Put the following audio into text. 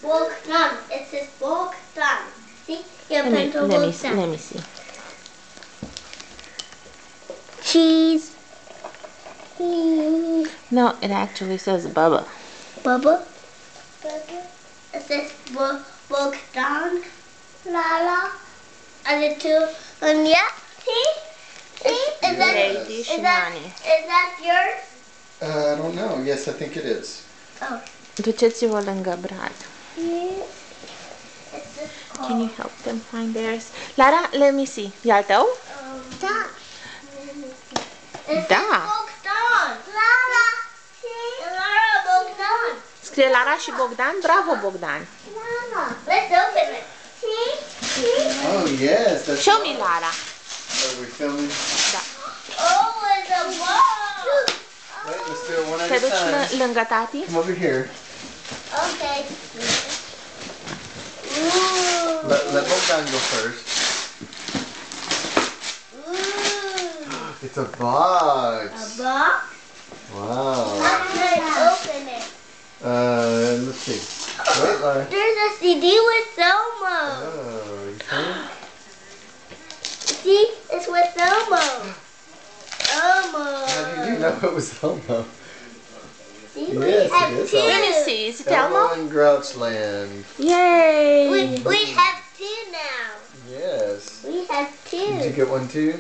Bogdan. It says Bogdan. See? Your pencil Let Bogdan. me see. Cheese. No, it actually says Bubba. Bubba. It says Bogdan. Lala. And the two. And yeah. See? See? Is that yours? I don't know. Yes, I think it is. Oh. Duceți-vă lângă brad. Yes. Can you help them find theirs? Lara, let me see. E al tău? Da. Da. Bogdan. Lara. See? Lara Bogdan. Scrie Lara și Bogdan? Bravo, Bogdan. Lara. Let's open it. See? Oh, yes. That's Show me, Lara. Are we filming? Da. Oh, it's a ball. Wait, let's do it one at Te a duci time. lângă tati? Come over here. Okay. Ooh. Let Bogdan go first. Ooh. It's a box. A box? Wow. How can I open it? Let's see. Wait, Lara. There's a CD with Elmo. Oh, you think? See? It's with Elmo. Elmo. How did you know it was Elmo? See? Yes, We it have is two. Let me see. Is it Elmo Elmo? and Grouchland. Yay! We have two now. Yes. We have Did you two. get one too?